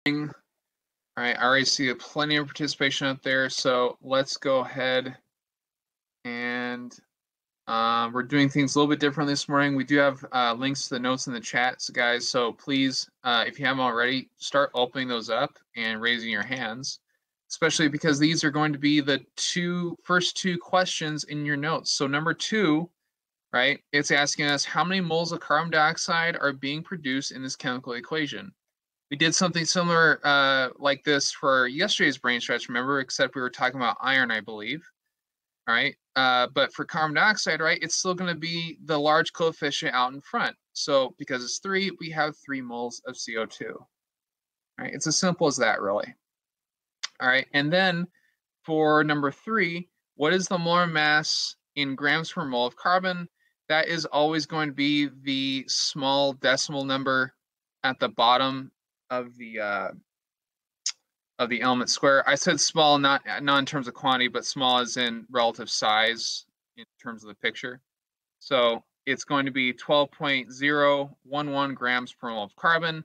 All right, I already see plenty of participation up there, so let's go ahead and we're doing things a little bit differently this morning. We do have links to the notes in the chat, so guys, so please, if you haven't already, start opening those up and raising your hands, especially because these are going to be the first two questions in your notes. So number 2, right, it's asking us how many moles of carbon dioxide are being produced in this chemical equation. We did something similar like this for yesterday's brain stretch, remember, except we were talking about iron, I believe. All right. But for carbon dioxide, right, it's still going to be the large coefficient out in front. So because it's 3, we have 3 moles of CO2. All right. It's as simple as that, really. All right. And then for number 3, what is the molar mass in grams per mole of carbon? That is always going to be the small decimal number at the bottom of the element square. I said small, not in terms of quantity, but small as in relative size in terms of the picture. So it's going to be 12.011 grams per mole of carbon.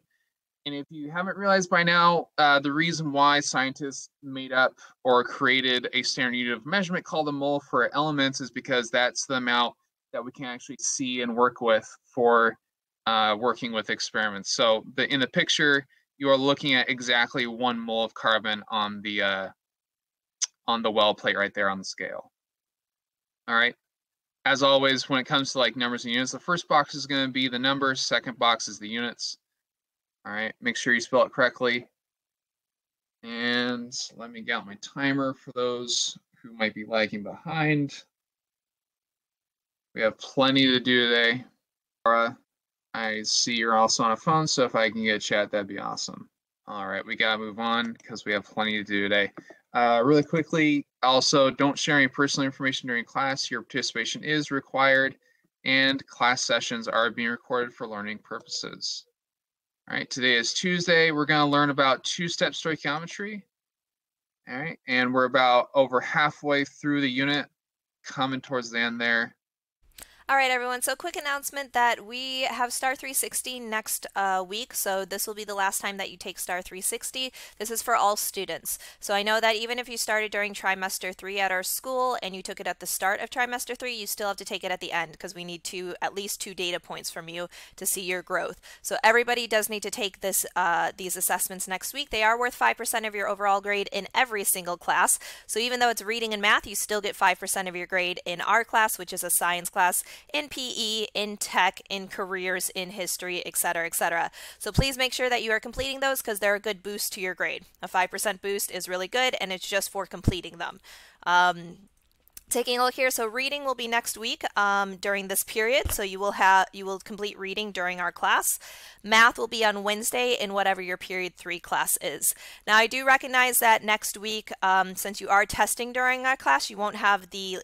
And if you haven't realized by now, the reason why scientists made up or created a standard unit of measurement called a mole for elements is because that's the amount that we can actually see and work with for working with experiments. So in the picture, you are looking at exactly 1 mole of carbon on the well plate right there on the scale. All right. As always, when it comes to like numbers and units, the first box is going to be the numbers, second box is the units. All right, make sure you spell it correctly. And let me get out my timer for those who might be lagging behind. We have plenty to do today. Laura, I see you're also on a phone, so if I can get a chat, that'd be awesome. All right, we gotta move on because we have plenty to do today. Really quickly, also, don't share any personal information during class. Your participation is required, and class sessions are being recorded for learning purposes. All right, today is Tuesday. We're going to learn about two-step stoichiometry. All right, and we're about over halfway through the unit, coming towards the end there. All right, everyone. So quick announcement that we have Star 360 next week. So this will be the last time that you take Star 360. This is for all students. So I know that even if you started during trimester 3 at our school and you took it at the start of trimester 3, you still have to take it at the end because we need at least 2 data points from you to see your growth. So everybody does need to take these assessments next week. They are worth 5% of your overall grade in every single class. So even though it's reading and math, you still get 5% of your grade in our class, which is a science class, in PE, in tech, in careers, in history, etc., etc. So please make sure that you are completing those because they're a good boost to your grade. A 5% boost is really good, and it's just for completing them. Taking a look here, so reading will be next week during this period, so you will complete reading during our class. Math will be on Wednesday in whatever your period 3 class is. Now I do recognize that next week, since you are testing during our class, you won't have the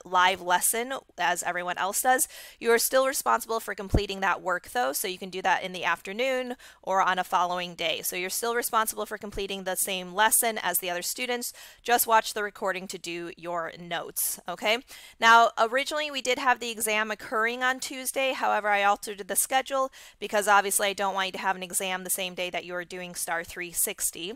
live lesson as everyone else does. You are still responsible for completing that work though, so you can do that in the afternoon or on a following day. So you're still responsible for completing the same lesson as the other students, just watch the recording to do your notes. Okay, now originally we did have the exam occurring on Tuesday. However, I altered the schedule because obviously I don't want you to have an exam the same day that you are doing Star 360.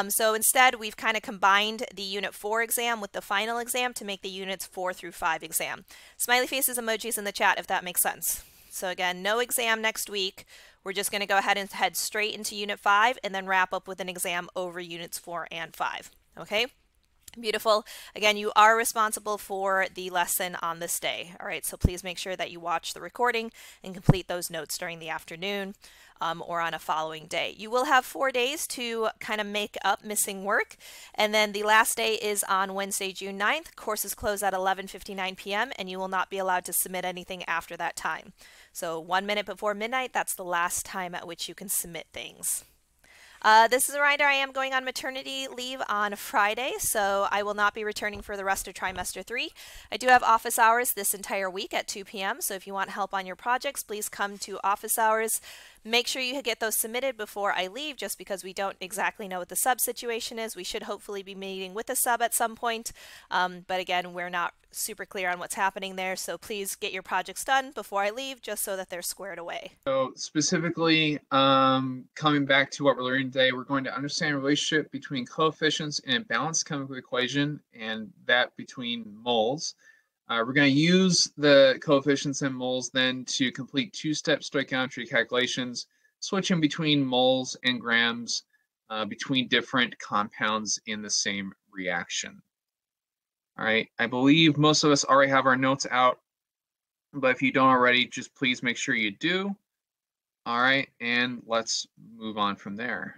So instead, we've kind of combined the Unit 4 exam with the final exam to make the Units 4 through 5 exam. Smiley faces, emojis in the chat if that makes sense. So again, no exam next week. We're just going to go ahead and head straight into Unit 5 and then wrap up with an exam over Units 4 and 5. Okay? Beautiful. Again, you are responsible for the lesson on this day. All right, so please make sure that you watch the recording and complete those notes during the afternoon or on a following day. You will have 4 days to kind of make up missing work, and then the last day is on Wednesday, June 9th. Courses close at 11:59 p.m. and you will not be allowed to submit anything after that time. So 1 minute before midnight, that's the last time at which you can submit things. This is a reminder, I am going on maternity leave on Friday, so I will not be returning for the rest of trimester 3. I do have office hours this entire week at 2 p.m., so if you want help on your projects, please come to office hours. Make sure you get those submitted before I leave, just because we don't exactly know what the sub situation is. We should hopefully be meeting with the sub at some point, but again, we're not super clear on what's happening there, so please get your projects done before I leave, just so that they're squared away. So specifically, coming back to what we're learning today, we're going to understand the relationship between coefficients in a balanced chemical equation, and that between moles. We're going to use the coefficients and moles then to complete two-step stoichiometry calculations, switching between moles and grams between different compounds in the same reaction. All right, I believe most of us already have our notes out, but if you don't already, just please make sure you do. All right, and let's move on from there.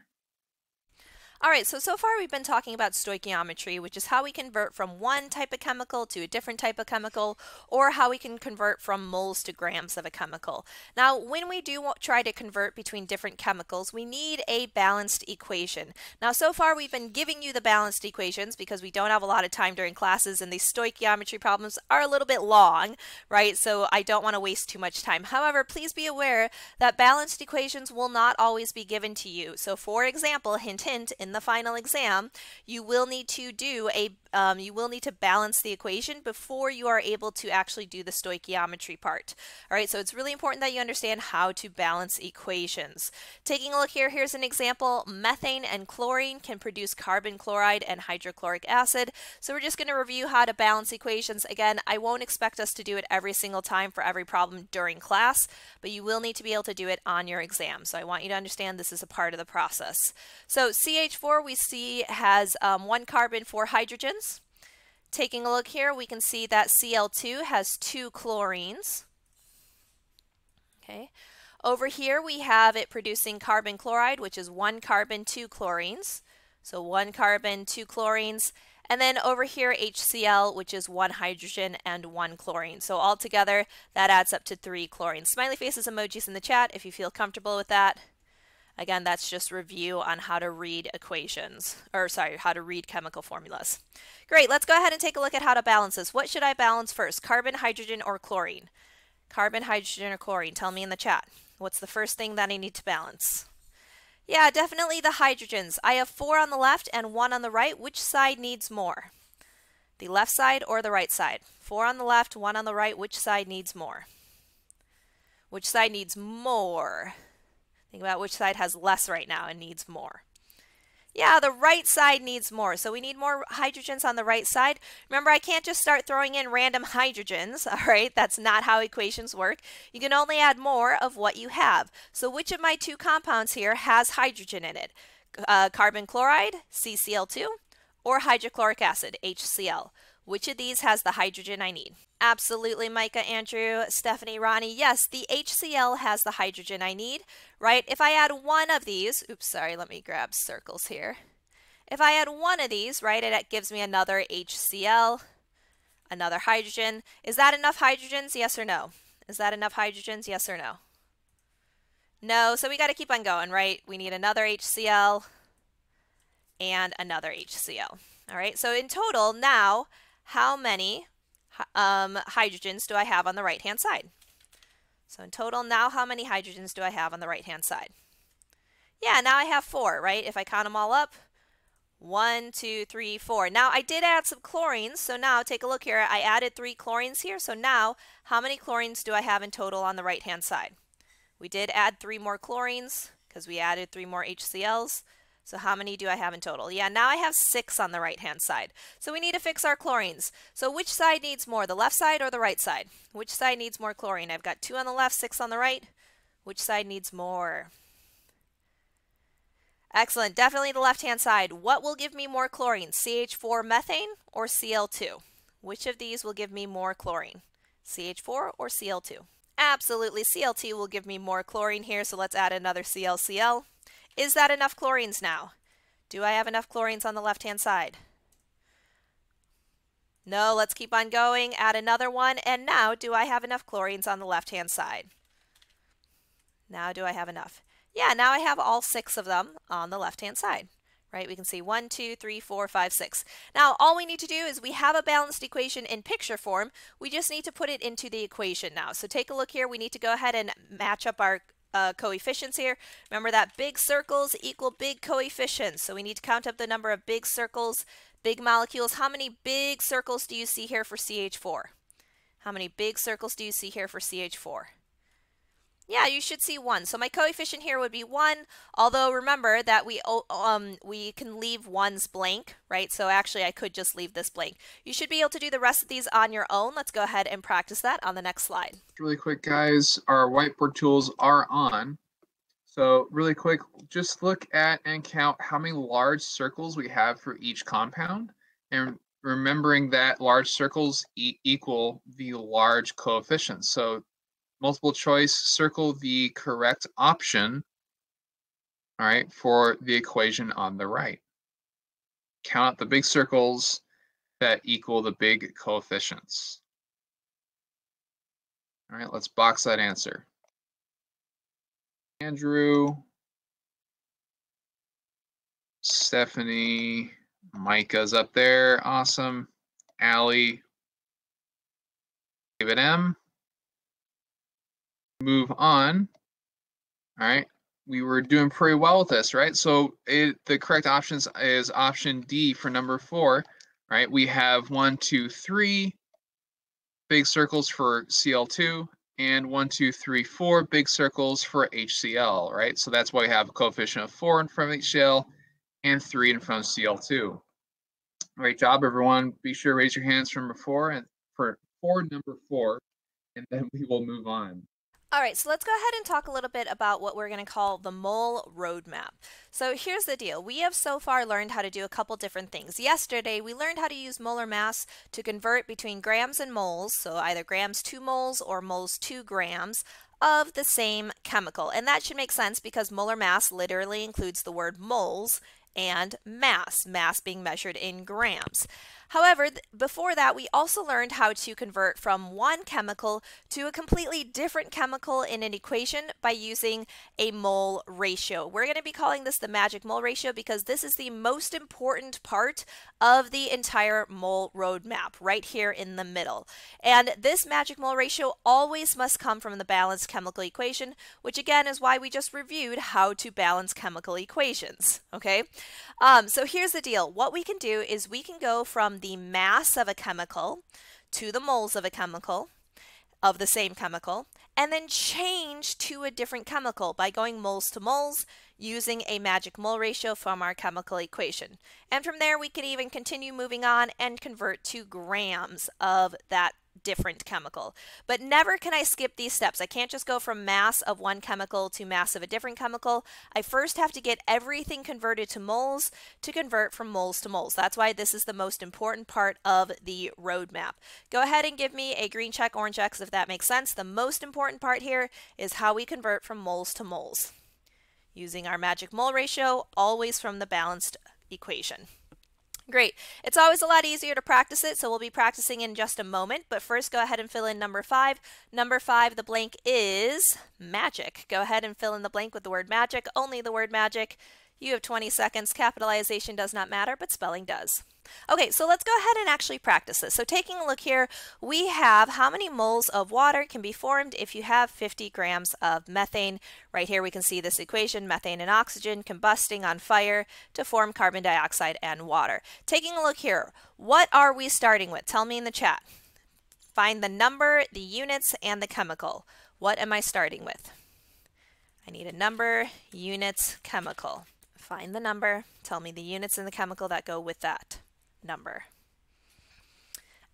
All right, so far we've been talking about stoichiometry, which is how we convert from one type of chemical to a different type of chemical, or how we can convert from moles to grams of a chemical. Now, when we do try to convert between different chemicals, we need a balanced equation. Now, so far we've been giving you the balanced equations because we don't have a lot of time during classes, and these stoichiometry problems are a little bit long, right? So I don't want to waste too much time. However, please be aware that balanced equations will not always be given to you. So for example, hint, hint, in the final exam, you will need to balance the equation before you are able to actually do the stoichiometry part. All right, so it's really important that you understand how to balance equations. Taking a look here, here's an example. Methane and chlorine can produce carbon chloride and hydrochloric acid. So we're just going to review how to balance equations. Again, I won't expect us to do it every single time for every problem during class, but you will need to be able to do it on your exam. So I want you to understand this is a part of the process. So CH4 we see has 1 carbon, 4 hydrogens. Taking a look here, we can see that Cl2 has 2 chlorines. Okay. Over here we have it producing carbon chloride, which is 1 carbon, 2 chlorines. So 1 carbon, 2 chlorines. And then over here HCl, which is 1 hydrogen and 1 chlorine. So altogether that adds up to 3 chlorines. Smiley faces emojis in the chat if you feel comfortable with that. Again, that's just review on how to read equations, or sorry, how to read chemical formulas. Great, let's go ahead and take a look at how to balance this. What should I balance first, carbon, hydrogen, or chlorine? Carbon, hydrogen, or chlorine? Tell me in the chat. What's the first thing that I need to balance? Yeah, definitely the hydrogens. I have 4 on the left and 1 on the right. Which side needs more? The left side or the right side? 4 on the left, 1 on the right. Which side needs more? Which side needs more? Think about which side has less right now and needs more. Yeah, the right side needs more. So we need more hydrogens on the right side. Remember, I can't just start throwing in random hydrogens, all right? That's not how equations work. You can only add more of what you have. So which of my 2 compounds here has hydrogen in it? Carbon chloride, CCl2, or hydrochloric acid, HCl? Which of these has the hydrogen I need? Absolutely, Micah, Andrew, Stephanie, Ronnie. Yes, the HCl has the hydrogen I need, right? If I add one of these, oops, sorry, let me grab circles here. If I add one of these, right, it gives me another HCl, another hydrogen. Is that enough hydrogens? Yes or no? Is that enough hydrogens? Yes or no? No, so we got to keep on going, right? We need another HCl and another HCl. All right, so in total now, how many hydrogens do I have on the right-hand side? So in total, now how many hydrogens do I have on the right-hand side? Yeah, now I have 4, right? If I count them all up, 1, 2, 3, 4. Now I did add some chlorines, so now take a look here. I added 3 chlorines here, so now how many chlorines do I have in total on the right-hand side? We did add 3 more chlorines because we added 3 more HCl's. So how many do I have in total? Yeah, now I have 6 on the right-hand side. So we need to fix our chlorines. So which side needs more, the left side or the right side? Which side needs more chlorine? I've got 2 on the left, 6 on the right. Which side needs more? Excellent, definitely the left-hand side. What will give me more chlorine, CH4 methane or Cl2? Which of these will give me more chlorine, CH4 or Cl2? Absolutely, Cl2 will give me more chlorine here, so let's add another ClCl. Is that enough chlorines now? Do I have enough chlorines on the left-hand side? No, let's keep on going. Add another one. And now, do I have enough chlorines on the left-hand side? Now, do I have enough? Yeah, now I have all 6 of them on the left-hand side. Right? We can see 1, 2, 3, 4, 5, 6. Now, all we need to do is we have a balanced equation in picture form. We just need to put it into the equation now. So take a look here. We need to go ahead and match up our coefficients here. Remember that big circles equal big coefficients. So we need to count up the number of big circles, big molecules. How many big circles do you see here for CH4? How many big circles do you see here for CH4? Yeah, you should see 1. So my coefficient here would be 1, although remember that we can leave 1's blank, right? So actually I could just leave this blank. You should be able to do the rest of these on your own. Let's go ahead and practice that on the next slide. Really quick, guys, our whiteboard tools are on. So really quick, just look at and count how many large circles we have for each compound. And remembering that large circles equal the large coefficients. So multiple choice, circle the correct option, all right, for the equation on the right. Count out the big circles that equal the big coefficients. All right, let's box that answer. Andrew, Stephanie, Micah's up there, awesome. Allie, David M. Move on. All right, we were doing pretty well with this, right? So the correct options is option D for number 4, right? We have 1, 2, 3 big circles for Cl2 and 1, 2, 3, 4 big circles for HCl, right? So that's why we have a coefficient of 4 in front of HCl and 3 in front of Cl2. Great job, everyone. Be sure to raise your hands from before and for number 4, and then we will move on. All right, so let's go ahead and talk a little bit about what we're going to call the mole roadmap. So here's the deal. We have so far learned how to do a couple different things. Yesterday, we learned how to use molar mass to convert between grams and moles, so either grams to moles or moles to grams of the same chemical. And that should make sense because molar mass literally includes the word moles and mass being measured in grams. However, before that, we also learned how to convert from one chemical to a completely different chemical in an equation by using a mole ratio. We're going to be calling this the magic mole ratio because this is the most important part of the entire mole roadmap right here in the middle. And this magic mole ratio always must come from the balanced chemical equation, which again is why we just reviewed how to balance chemical equations, okay? So here's the deal. What we can do is we can go from the mass of a chemical to the moles of a chemical, of the same chemical, and then change to a different chemical by going moles to moles using a magic mole ratio from our chemical equation. And from there, we can even continue moving on and convert to grams of that different chemical. But never can I skip these steps. I can't just go from mass of one chemical to mass of a different chemical. I first have to get everything converted to moles to convert from moles to moles. That's why this is the most important part of the roadmap. Go ahead and give me a green check, orange X if that makes sense. The most important part here is how we convert from moles to moles using our magic mole ratio, always from the balanced equation. Great. It's always a lot easier to practice it, so we'll be practicing in just a moment. But first, go ahead and fill in number 5. Number 5, the blank is magic. Go ahead and fill in the blank with the word magic, only the word magic. You have 20 seconds. Capitalization does not matter, but spelling does. Okay, so let's go ahead and actually practice this. So taking a look here, we have how many moles of water can be formed if you have 50 grams of methane. Right here we can see this equation, methane and oxygen combusting on fire to form carbon dioxide and water. Taking a look here, what are we starting with? Tell me in the chat. Find the number, the units, and the chemical. What am I starting with? I need a number, units, chemical. Find the number, tell me the units and the chemical that go with that number.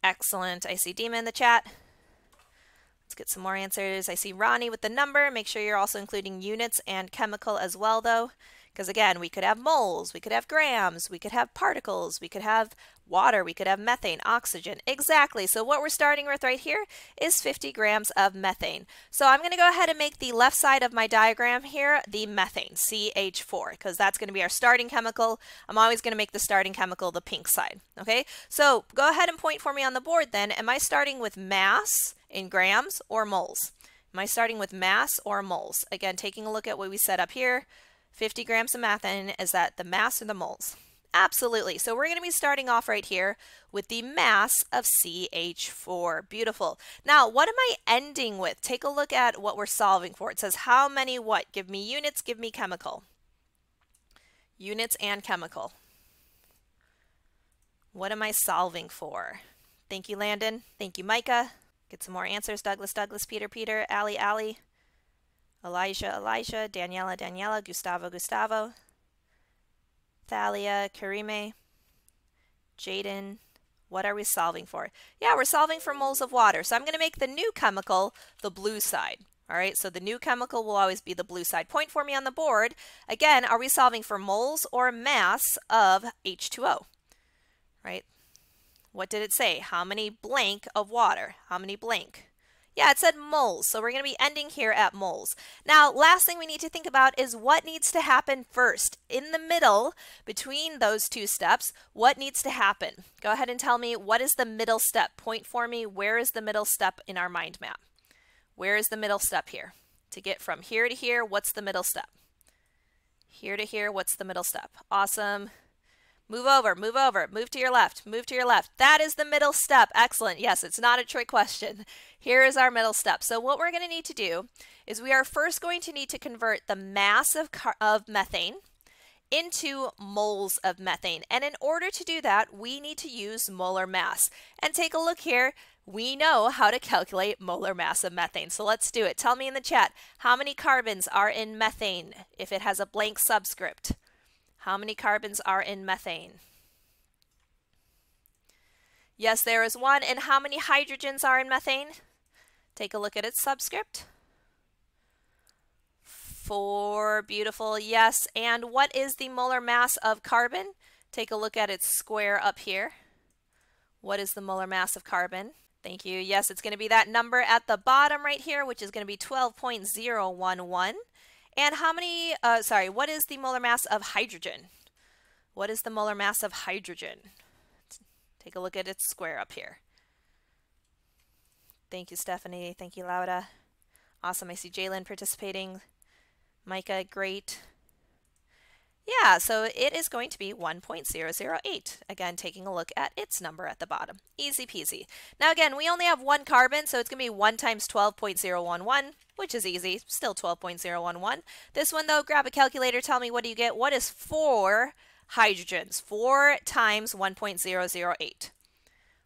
Excellent. I see Dima in the chat. Let's get some more answers. I see Ronnie with the number. Make sure you're also including units and chemical as well, though, because again, we could have moles, we could have grams, we could have particles, we could have water, we could have methane, oxygen. Exactly. So what we're starting with right here is 50 grams of methane. So I'm going to go ahead and make the left side of my diagram here the methane, CH4, because that's going to be our starting chemical. I'm always going to make the starting chemical the pink side. Okay, so go ahead and point for me on the board then. Am I starting with mass in grams or moles? Am I starting with mass or moles? Again, taking a look at what we set up here, 50 grams of methane, is that the mass or the moles? Absolutely. So we're going to be starting off right here with the mass of CH4. Beautiful. Now, what am I ending with? Take a look at what we're solving for. It says how many what? Give me units, give me chemical. Units and chemical. What am I solving for? Thank you, Landon. Thank you, Micah. Get some more answers. Douglas, Douglas, Peter, Peter, Allie, Allie, Elijah, Elijah, Daniela, Daniela, Gustavo, Gustavo, Thalia, Karime, Jaden. What are we solving for? Yeah, we're solving for moles of water. So I'm going to make the new chemical the blue side. All right, so the new chemical will always be the blue side. Point for me on the board. Again, are we solving for moles or mass of H2O? Right? What did it say? How many blank of water? How many blank? Yeah, it said moles, so we're going to be ending here at moles. Now, last thing we need to think about is what needs to happen first. In the middle, between those two steps, what needs to happen? Go ahead and tell me, what is the middle step? Point for me, where is the middle step in our mind map? Where is the middle step here? To get from here to here, what's the middle step? Here to here, what's the middle step? Awesome. Move over, move to your left, move to your left. That is the middle step. Excellent. Yes, it's not a trick question. Here is our middle step. So what we're going to need to do is we are first going to need to convert the mass of methane into moles of methane. And in order to do that, we need to use molar mass. And take a look here. We know how to calculate molar mass of methane. So let's do it. Tell me in the chat, how many carbons are in methane if it has a blank subscript? How many carbons are in methane? Yes, there is one. And how many hydrogens are in methane? Take a look at its subscript. 4. Beautiful. Yes. And what is the molar mass of carbon? Take a look at its square up here. What is the molar mass of carbon? Thank you. Yes, it's going to be that number at the bottom right here, which is going to be 12.011. And how many, what is the molar mass of hydrogen? What is the molar mass of hydrogen? Take a look at its square up here. Thank you, Stephanie. Thank you, Laura. Awesome. I see Jalen participating. Micah, great. Yeah, so it is going to be 1.008. Again, taking a look at its number at the bottom. Easy peasy. Now again, we only have one carbon, so it's going to be 1 times 12.011, which is easy. Still 12.011. This one though, grab a calculator, tell me what do you get. What is 4 hydrogens? 4 times 1.008.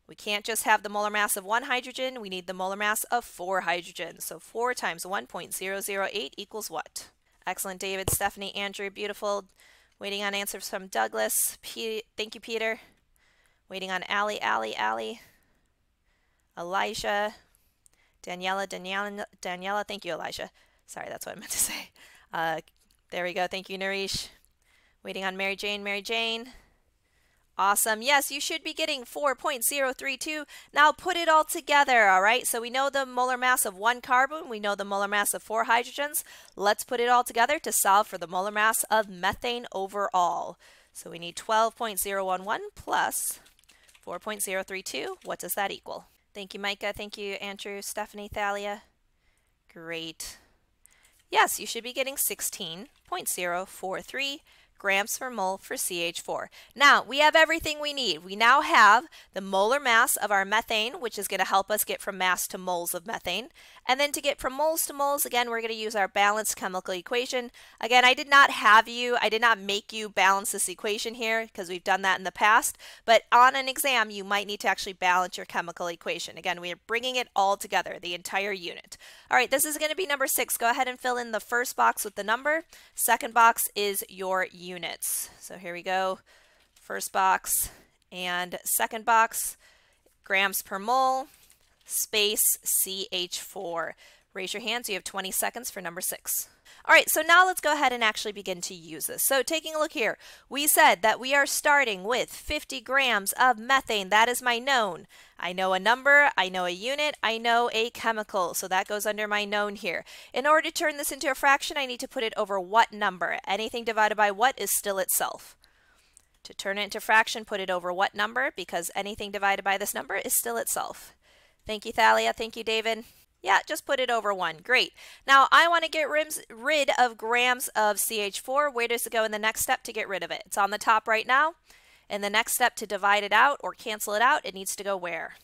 We can't just have the molar mass of 1 hydrogen. We need the molar mass of 4 hydrogens. So 4 times 1.008 equals what? Excellent, David, Stephanie, Andrew, beautiful. Waiting on answers from Douglas. Thank you, Peter. Waiting on Allie, Allie, Allie. Elijah. Daniela, Daniela, Daniela. Thank you, Elijah. Sorry, that's what I meant to say. There we go. Thank you, Nareesh. Waiting on Mary Jane, Mary Jane. Awesome. Yes, you should be getting 4.032. Now put it all together, all right? So we know the molar mass of 1 carbon. We know the molar mass of 4 hydrogens. Let's put it all together to solve for the molar mass of methane overall. So we need 12.011 plus 4.032. What does that equal? Thank you, Micah. Thank you, Andrew, Stephanie, Thalia. Great. Yes, you should be getting 16.043 grams per mole for CH4. Now, we have everything we need. We now have the molar mass of our methane, which is going to help us get from mass to moles of methane. And then to get from moles to moles, again, we're going to use our balanced chemical equation. Again, I did not make you balance this equation here because we've done that in the past. But on an exam, you might need to actually balance your chemical equation. Again, we are bringing it all together, the entire unit. All right, this is going to be number 6. Go ahead and fill in the first box with the number. Second box is your units. So here we go. First box and second box, grams per mole, space CH4. Raise your hands. You have 20 seconds for number 6. All right, so now let's go ahead and actually begin to use this. So taking a look here, we said that we are starting with 50 grams of methane. That is my known. I know a number, I know a unit, I know a chemical. So that goes under my known here. In order to turn this into a fraction, I need to put it over what number? Anything divided by what is still itself. To turn it into fraction, put it over what number? Because anything divided by this number is still itself. Thank you, Thalia. Thank you, David. Yeah, just put it over 1. Great. Now, I want to get rid of grams of CH4. Where does it go in the next step to get rid of it? It's on the top right now. And the next step to divide it out or cancel it out, it needs to go where?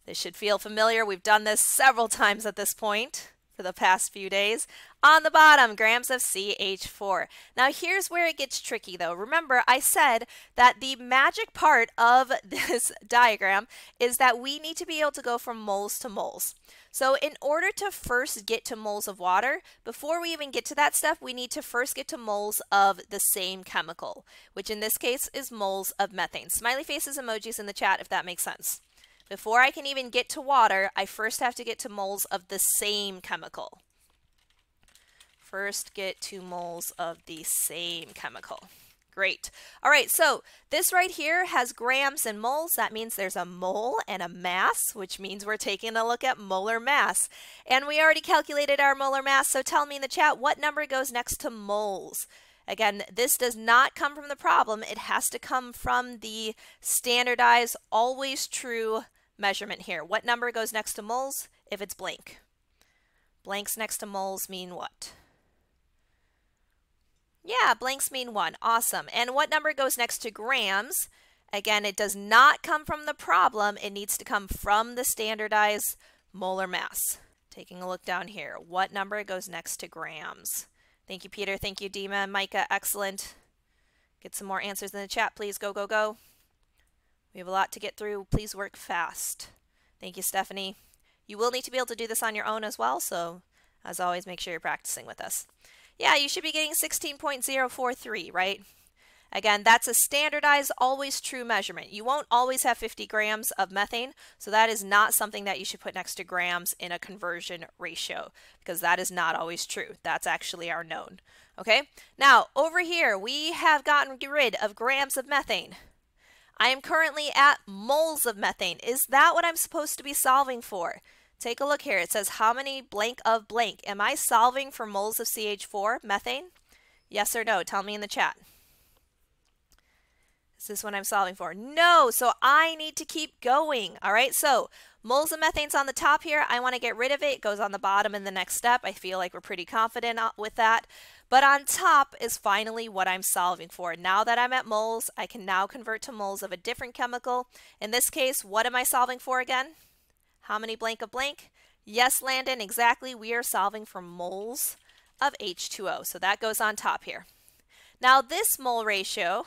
This should feel familiar. We've done this several times at this point for the past few days. On the bottom, grams of CH4. Now here's where it gets tricky though. Remember, I said that the magic part of this diagram is that we need to be able to go from moles to moles. So in order to first get to moles of water, before we even get to that step, we need to first get to moles of the same chemical, which in this case is moles of methane. Smiley faces emojis in the chat if that makes sense. Before I can even get to water, I first have to get to moles of the same chemical. First get to moles of the same chemical. Great. All right, so this right here has grams and moles. That means there's a mole and a mass, which means we're taking a look at molar mass. And we already calculated our molar mass, so tell me in the chat what number goes next to moles. Again, this does not come from the problem. It has to come from the standardized, always true measurement here. What number goes next to moles if it's blank? Blanks next to moles mean what? Yeah, blanks mean 1. Awesome. And what number goes next to grams? Again, it does not come from the problem. It needs to come from the standardized molar mass. Taking a look down here. What number goes next to grams? Thank you, Peter. Thank you, Dima. Micah, excellent. Get some more answers in the chat, please. Go, go, go. We have a lot to get through. Please work fast. Thank you, Stephanie. You will need to be able to do this on your own as well, so as always, make sure you're practicing with us. Yeah, you should be getting 16.043, right? Again, that's a standardized, always true measurement. You won't always have 50 grams of methane, so that is not something that you should put next to grams in a conversion ratio, because that is not always true. That's actually our known. Okay? Now, over here, we have gotten rid of grams of methane. I am currently at moles of methane. Is that what I'm supposed to be solving for? Take a look here. It says how many blank of blank. Am I solving for moles of CH4, methane? Yes or no? Tell me in the chat. Is this what I'm solving for? No, so I need to keep going. All right, so moles of methane's on the top here. I want to get rid of it. It goes on the bottom in the next step. I feel like we're pretty confident with that. But on top is finally what I'm solving for. Now that I'm at moles, I can now convert to moles of a different chemical. In this case, what am I solving for again? How many blank of blank? Yes, Landon, exactly. We are solving for moles of H2O. So that goes on top here. Now this mole ratio,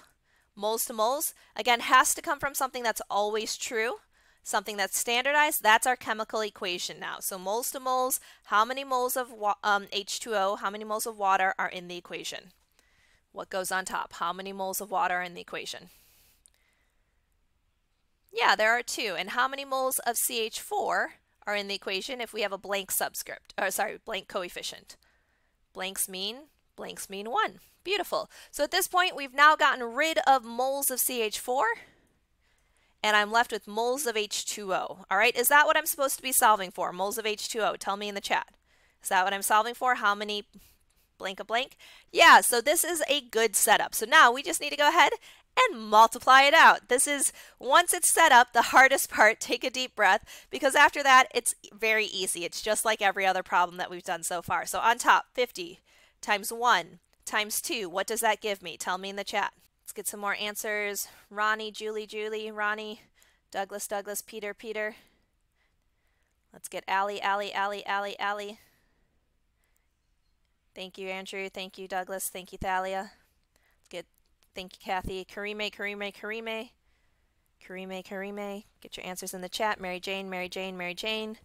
moles to moles, again, has to come from something that's always true, something that's standardized. That's our chemical equation now. So moles to moles, how many moles of H2O, how many moles of water are in the equation? What goes on top? How many moles of water are in the equation? Yeah, there are 2. And how many moles of CH4 are in the equation if we have a blank subscript, or sorry, blank coefficient? Blanks mean 1. Beautiful. So at this point, we've now gotten rid of moles of CH4, and I'm left with moles of H2O. All right, is that what I'm supposed to be solving for? Moles of H2O. Tell me in the chat. Is that what I'm solving for? How many blank of blank? Yeah, so this is a good setup. So now we just need to go ahead and multiply it out. This is, once it's set up, the hardest part. Take a deep breath, because after that, it's very easy. It's just like every other problem that we've done so far. So on top, 50 times 1 times 2. What does that give me? Tell me in the chat. Let's get some more answers. Ronnie, Julie, Ronnie, Douglas, Peter. Let's get Allie. Thank you, Andrew. Thank you, Douglas. Thank you, Thalia. Thank you, Kathy. Karime. Get your answers in the chat. Mary Jane.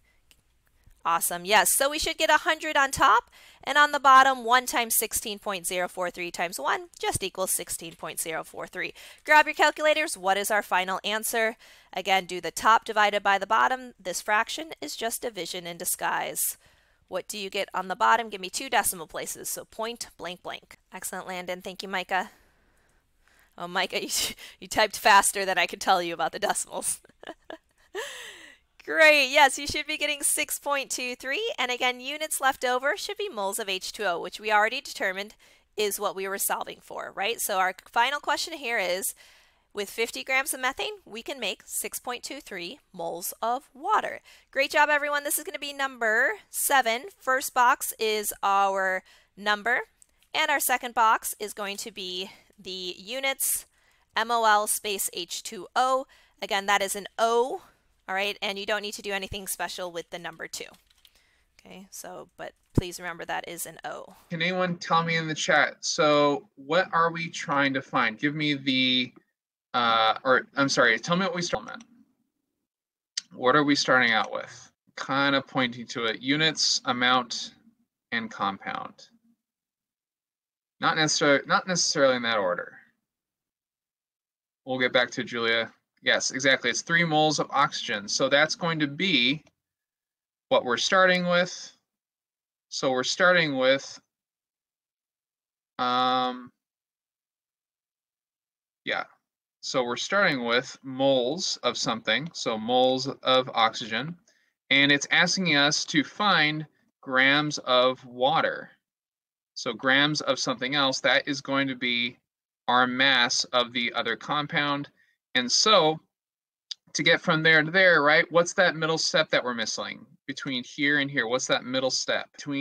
Awesome. Yes, so we should get 100 on top, and on the bottom, 1 times 16.043 times 1 just equals 16.043. Grab your calculators. What is our final answer? Again, do the top divided by the bottom. This fraction is just division in disguise. What do you get on the bottom? Give me 2 decimal places, so point blank blank. Excellent, Landon. Thank you, Micah. Oh, Micah, you typed faster than I could tell you about the decimals. Great. Yes, you should be getting 6.23. And again, units left over should be moles of H2O, which we already determined is what we were solving for, right? So our final question here is, with 50 grams of methane, we can make 6.23 moles of water. Great job, everyone. This is going to be number 7. First box is our number, and our second box is going to be the units, MOL space H2O. Again, that is an O, all right, and you don't need to do anything special with the number 2. Okay, so, but please remember that is an O. Can anyone tell me in the chat? So what are we trying to find? Give me the, or I'm sorry, tell me what we started with. What are we starting out with? Kind of pointing to it. Units, amount, and compound. Not necessarily in that order. We'll get back to Julia. Yes, exactly. It's 3 moles of oxygen. So that's going to be what we're starting with. So we're starting with, yeah. So we're starting with moles of something. So moles of oxygen. And it's asking us to find grams of water. So grams of something else, that is going to be our mass of the other compound. And so to get from there to there, right, what's that middle step that we're missing? Between here and here, what's that middle step? All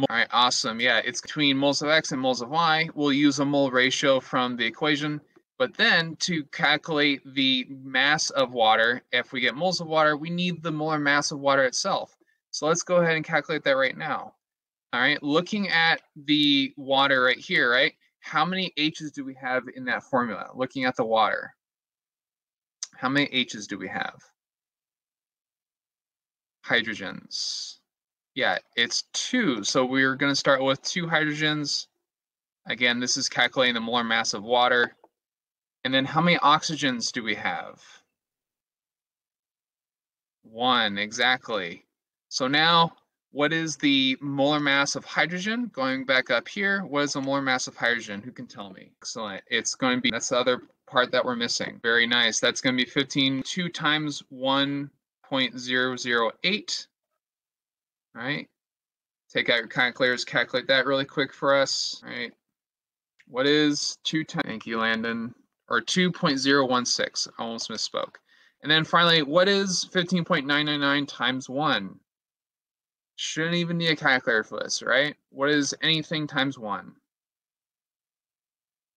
right, awesome. Yeah, it's between moles of X and moles of Y. We'll use a mole ratio from the equation. But then to calculate the mass of water, if we get moles of water, we need the molar mass of water itself. So let's go ahead and calculate that right now. All right, looking at the water right here, right? How many H's do we have in that formula? Looking at the water. How many H's do we have? Hydrogens. Yeah, it's 2. So we're going to start with 2 hydrogens. Again, this is calculating the molar mass of water. And then how many oxygens do we have? 1, exactly. So now, what is the molar mass of hydrogen? Going back up here, what is the molar mass of hydrogen? Who can tell me? Excellent. It's going to be, that's the other part that we're missing. Very nice. That's going to be 15, 2 times 1.008. All right. Take out your calculators, calculate that really quick for us. All right. What is 2 times, thank you, Landon, or 2.016, I almost misspoke. And then finally, what is 15.999 times 1? Shouldn't even need a calculator for this, right? What is anything times 1?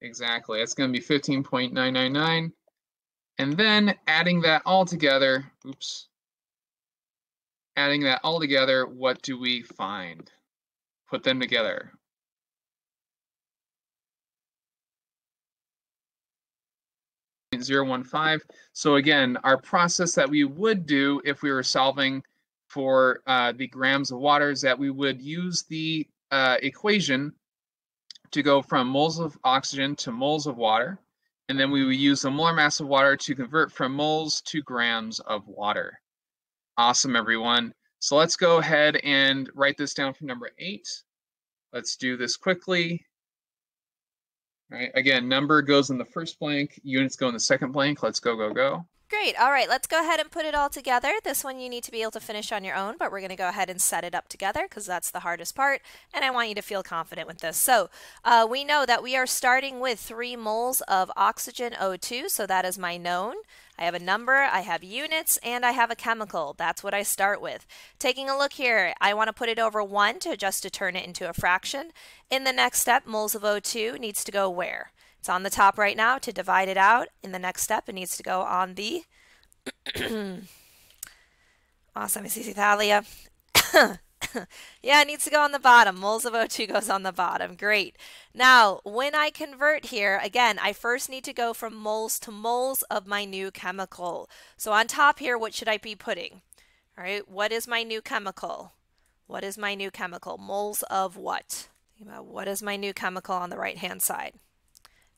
Exactly, it's going to be 15.999. And then adding that all together, oops. Adding that all together, what do we find? Put them together. .015. So again, our process that we would do if we were solving for the grams of water is that we would use the equation to go from moles of oxygen to moles of water, and then we would use the molar mass of water to convert from moles to grams of water. Awesome, everyone. So let's go ahead and write this down for number 8. Let's do this quickly. All right, again, number goes in the first blank, units go in the second blank. Let's go, go, go. Great. All right, let's go ahead and put it all together. This one you need to be able to finish on your own, but we're going to go ahead and set it up together because that's the hardest part, and I want you to feel confident with this. So we know that we are starting with 3 moles of oxygen O2, so that is my known. I have a number, I have units, and I have a chemical. That's what I start with. Taking a look here, I want to put it over 1 to turn it into a fraction. In the next step, moles of O2 needs to go where? It's on the top right now. To divide it out, in the next step, it needs to go on the awesome, Miss Thalia. Yeah, it needs to go on the bottom. Moles of O2 goes on the bottom. Great. Now, when I convert here, again, I first need to go from moles to moles of my new chemical. So on top here, what should I be putting? All right, what is my new chemical? What is my new chemical? Moles of what? Think about what is my new chemical on the right-hand side?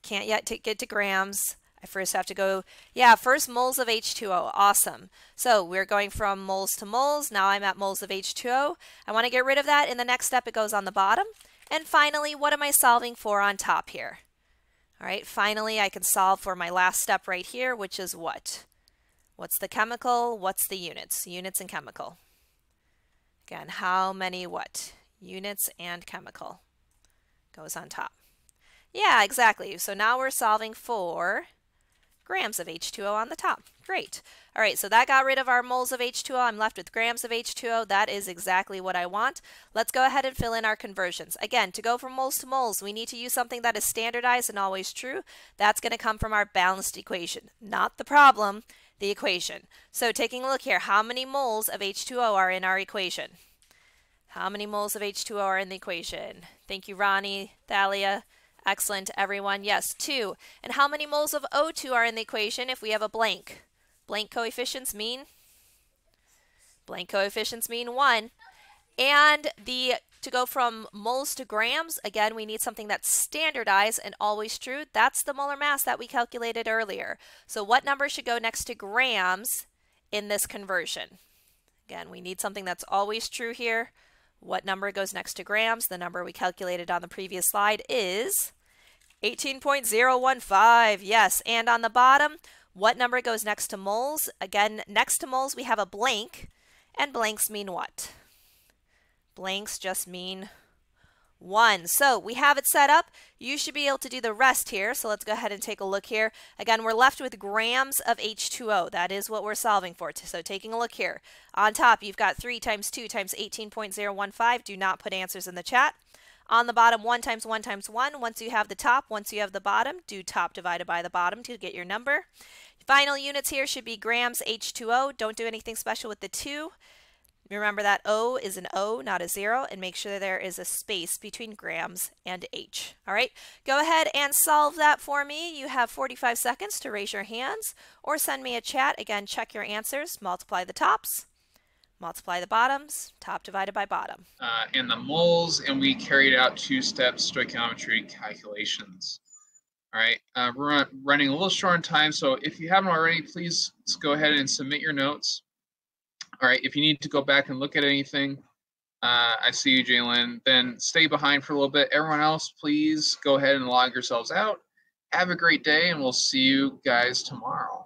Can't yet get to grams. I first have to go, yeah, first moles of H2O. Awesome. So we're going from moles to moles. Now I'm at moles of H2O. I want to get rid of that. In the next step, it goes on the bottom. And finally, what am I solving for on top here? All right, finally, I can solve for my last step right here, which is what? What's the chemical? What's the units? Units and chemical. Again, how many what? Units and chemical goes on top. Yeah, exactly. So now we're solving for grams of H2O on the top. Great. All right, so that got rid of our moles of H2O. I'm left with grams of H2O. That is exactly what I want. Let's go ahead and fill in our conversions. Again, to go from moles to moles, we need to use something that is standardized and always true. That's going to come from our balanced equation, not the problem, the equation. So taking a look here, how many moles of H2O are in our equation? How many moles of H2O are in the equation? Thank you, Ronnie, Thalia. Excellent, everyone. Yes, 2. And how many moles of O2 are in the equation if we have a blank? Blank coefficients mean? Blank coefficients mean 1. And to go from moles to grams, again, we need something that's standardized and always true. That's the molar mass that we calculated earlier. So what number should go next to grams in this conversion? Again, we need something that's always true here. What number goes next to grams? The number we calculated on the previous slide is 18.015. Yes, and on the bottom, what number goes next to moles? Again, next to moles we have a blank, and blanks mean what? Blanks just mean 1. So we have it set up. You should be able to do the rest here. So let's go ahead and take a look here. Again, we're left with grams of H2O. That is what we're solving for. So taking a look here. On top, you've got 3 times 2 times 18.015. Do not put answers in the chat. On the bottom, 1 times 1 times 1. Once you have the top, once you have the bottom, do top divided by the bottom to get your number. Final units here should be grams H2O. Don't do anything special with the 2. Remember that O is an O, not a 0, and make sure there is a space between grams and H. All right, go ahead and solve that for me. You have 45 seconds to raise your hands or send me a chat. Again, check your answers. Multiply the tops, multiply the bottoms, top divided by bottom. And the moles, and we carried out 2-step stoichiometry calculations. All right, we're running a little short on time, so if you haven't already, please go ahead and submit your notes. All right, if you need to go back and look at anything, I see you, Jalen, then stay behind for a little bit. Everyone else, please go ahead and log yourselves out. Have a great day, and we'll see you guys tomorrow.